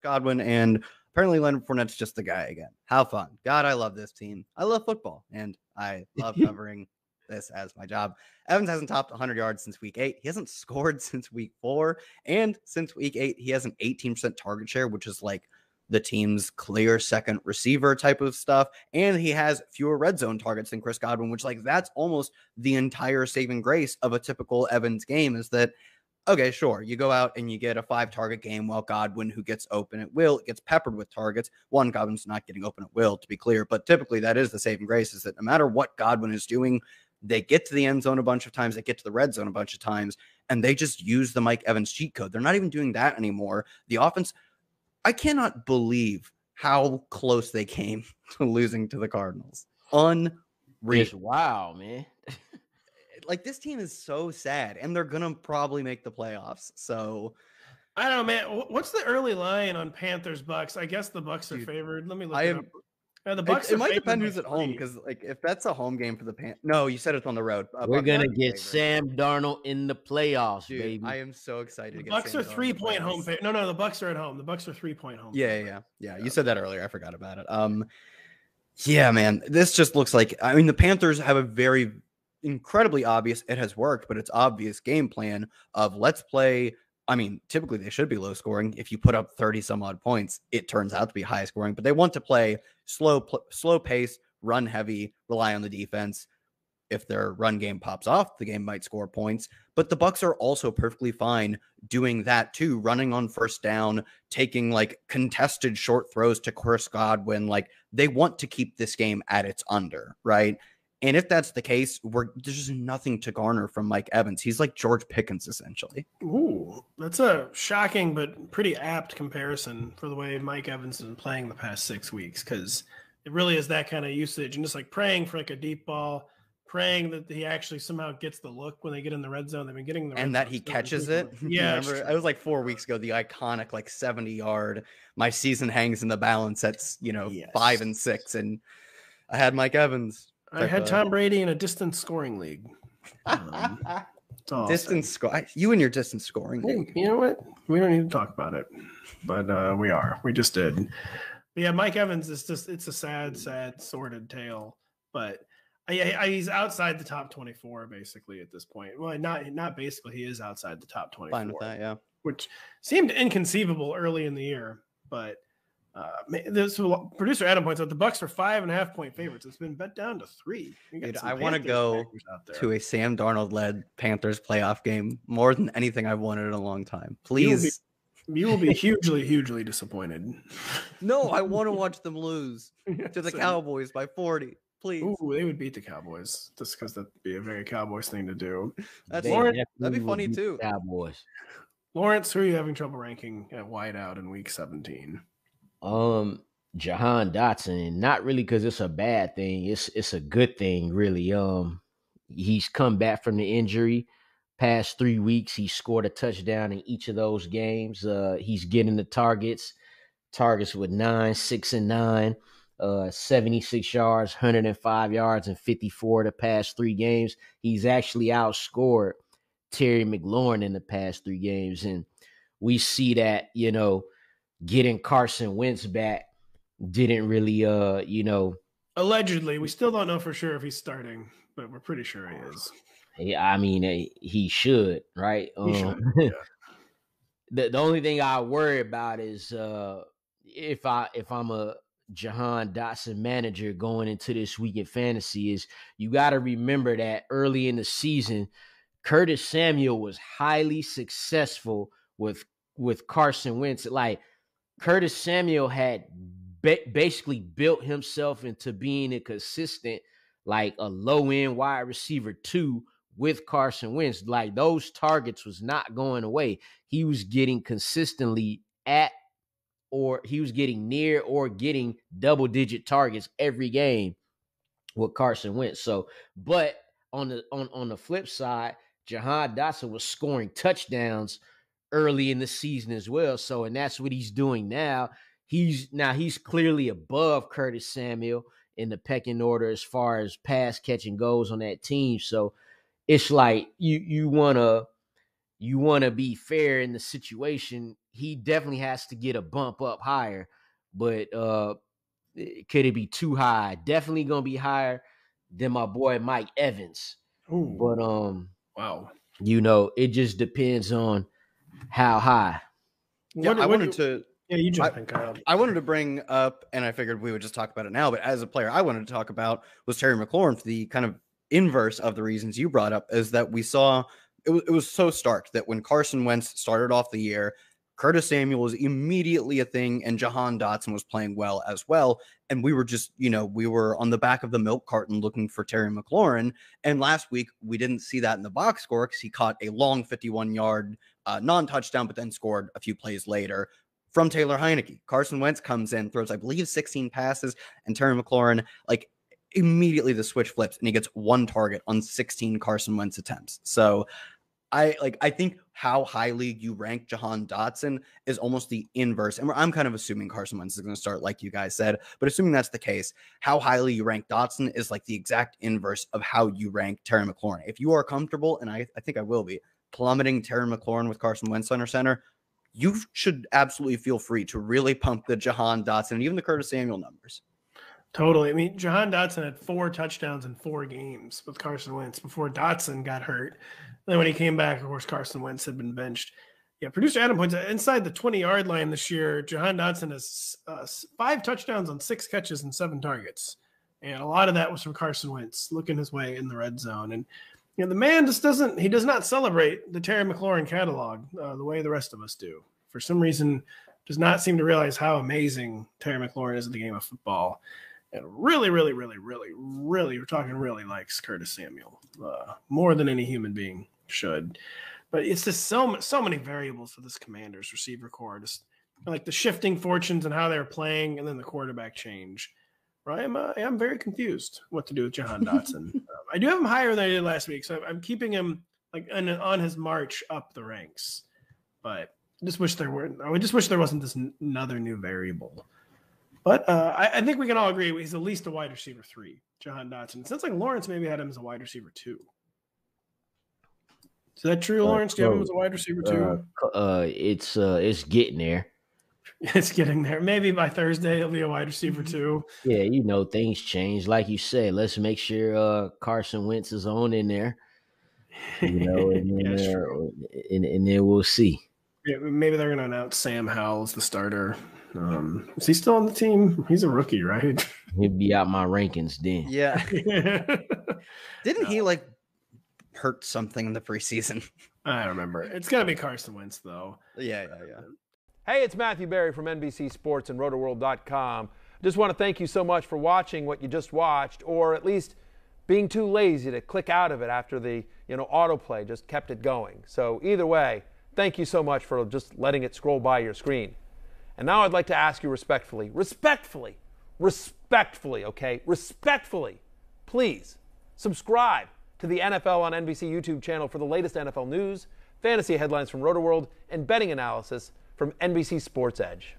Godwin, and apparently Leonard Fournette's just the guy again. How fun. God, I love this team. I love football, and I love covering this as my job. Evans hasn't topped 100 yards since week 8. He hasn't scored since week 4. And since week 8, he has an 18% target share, which is like the team's clear second receiver type of stuff. And he has fewer red zone targets than Chris Godwin, which like that's almost the entire saving grace of a typical Evans game is that, okay, sure, you go out and you get a 5-target game while Godwin, who gets open at will, gets peppered with targets. One, Godwin's not getting open at will, to be clear, but typically that is the saving grace, is that no matter what Godwin is doing, they get to the end zone a bunch of times, they get to the red zone a bunch of times, and they just use the Mike Evans cheat code. They're not even doing that anymore. The offense, I cannot believe how close they came to losing to the Cardinals. Unreal. Wow, man. Like, this team is so sad, and they're going to probably make the playoffs. So I don't know, man. What's the early line on Panthers Bucks? I guess the Bucks are favored. Let me look it up. The Bucks. It might depend who's at home, because like if that's a home game for the Panthers. No, you said it's on the road. We're gonna get Sam Darnold in the playoffs, dude, baby. I am so excited. The Bucks are 3-point home favorite. No, the Bucks are at home. The Bucks are 3-point home. Yeah. You said that earlier. I forgot about it. Yeah, man. This just looks like. I mean, the Panthers have a very incredibly obvious. It has worked, but it's obvious game plan of let's play. I mean, typically they should be low scoring. If you put up 30 some odd points, it turns out to be high scoring, but they want to play slow pace, run heavy, rely on the defense. If their run game pops off, the game might score points, but the Bucks are also perfectly fine doing that too, running on first down, taking like contested short throws to Chris Godwin. Like they want to keep this game at its under, right? And if that's the case, there's just nothing to garner from Mike Evans. He's like George Pickens, essentially. Ooh, that's a shocking but pretty apt comparison for the way Mike Evans has been playing the past 6 weeks, because it really is that kind of usage and just like praying for like a deep ball, praying that he actually somehow gets the look when they get in the red zone. They've been getting the red and that zone, he catches it. Yeah, remember, it was like 4 weeks ago. The iconic like 70-yard. My season hangs in the balance. That's 5 and 6, and I had Mike Evans. I had Tom Brady in a distance scoring league. Distance score. You and your distance scoring league. You know what? We don't need to talk about it, but we are. We just did. But yeah, Mike Evans is just—it's a sad, sordid tale. But he's outside the top 24 basically at this point. Well, not basically. He is outside the top 24. Fine with that, yeah. Which seemed inconceivable early in the year, but. Producer Adam points out the Bucks are 5.5-point favorites. It's been bet down to 3. Dude, I want to go to a Sam Darnold-led Panthers playoff game more than anything I've wanted in a long time. Please. You will be hugely, hugely disappointed. No, I want to watch them lose to the Cowboys by 40. Please. Ooh, they would beat the Cowboys just because that'd be a very Cowboys thing to do. That'd be funny too. Cowboys. Lawrence, who are you having trouble ranking at wideout in week 17? Jahan Dotson, and not really because it's a bad thing. It's a good thing, really. He's come back from the injury. Past 3 weeks, he scored a touchdown in each of those games. He's getting the targets with 9, 6, and 9, 76 yards, 105 yards, and 54 the past 3 games. He's actually outscored Terry McLaurin in the past 3 games, and we see that, getting Carson Wentz back didn't really, Allegedly. We still don't know for sure if he's starting, but we're pretty sure he is. I mean, he should, right? He should, yeah. The only thing I worry about is if I'm a Jahan Dotson manager going into this week in fantasy is you got to remember that early in the season, Curtis Samuel was highly successful with Carson Wentz. Like, Curtis Samuel had basically built himself into being a consistent, like a low-end wide receiver 2 with Carson Wentz. Like, those targets was not going away. He was getting consistently he was getting near or getting double-digit targets every game with Carson Wentz. So, but on the flip side, Jahan Dotson was scoring touchdowns early in the season as well. So, and that's what he's doing now. He's clearly above Curtis Samuel in the pecking order as far as pass catching goes on that team. So it's like you wanna be fair in the situation he definitely has to get a bump up higher, but could it be too high? Definitely gonna be higher than my boy Mike Evans. Ooh. But wow. It just depends on how high. Yeah, I wanted to. Yeah, you jump in, Kyle. I wanted to bring up, and I figured we would just talk about it now, but as a player I wanted to talk about was Terry McLaurin. For the kind of inverse of the reasons you brought up, is that we saw it was so stark that when Carson Wentz started off the year, Curtis Samuel was immediately a thing, and Jahan Dotson was playing well as well. And we were just, we were on the back of the milk carton looking for Terry McLaurin. And last week, we didn't see that in the box score because he caught a long 51-yard non-touchdown, but then scored a few plays later from Taylor Heineke. Carson Wentz comes in, throws, I believe, 16 passes, and Terry McLaurin, immediately the switch flips, and he gets 1 target on 16 Carson Wentz attempts. So I think how highly you rank Jahan Dotson is almost the inverse. And I'm kind of assuming Carson Wentz is going to start like you guys said, but assuming that's the case, how highly you rank Dotson is like the exact inverse of how you rank Terry McLaurin. If you are comfortable, and I think I will be, plummeting Terry McLaurin with Carson Wentz under center, you should absolutely feel free to really pump the Jahan Dotson and even the Curtis Samuel numbers. Totally. I mean, Jahan Dotson had 4 touchdowns in 4 games with Carson Wentz before Dotson got hurt. And then when he came back, of course, Carson Wentz had been benched. Yeah, producer Adam points out inside the 20-yard line this year, Jahan Dotson has 5 touchdowns on 6 catches and 7 targets. And a lot of that was from Carson Wentz looking his way in the red zone. And the man just does not celebrate the Terry McLaurin catalog the way the rest of us do. For some reason, does not seem to realize how amazing Terry McLaurin is at the game of football. And really, really, really, really, really, we're talking really likes Curtis Samuel more than any human being should. But it's just so many variables for this Commanders receiver core, just like the shifting fortunes and how they're playing, and then the quarterback change. Right? I'm very confused what to do with Jahan Dotson. I do have him higher than I did last week, so I'm keeping him on his march up the ranks. But I just wish there wasn't this another new variable. But I think we can all agree he's at least a wide receiver 3, Jahan Dotson. It sounds like Lawrence maybe had him as a wide receiver 2. Is that true, Lawrence? Do you have him as a wide receiver 2? It's getting there. It's getting there. Maybe by Thursday he'll be a wide receiver 2. Yeah, things change. Like you said, let's make sure Carson Wentz is on in there. And then we'll see. Yeah, maybe they're going to announce Sam Howell as the starter. Is he still on the team? He's a rookie, right? He'll be out my rankings then. Yeah. Didn't he hurt something in the preseason? I don't remember. It's got to be Carson Wentz, though. Yeah. Hey, it's Matthew Berry from NBC Sports and Rotoworld.com. Just want to thank you so much for watching what you just watched, or at least being too lazy to click out of it after the autoplay just kept it going. So either way, thank you so much for just letting it scroll by your screen. And now I'd like to ask you respectfully, please subscribe to the NFL on NBC YouTube channel for the latest NFL news, fantasy headlines from Rotoworld, and betting analysis from NBC Sports Edge.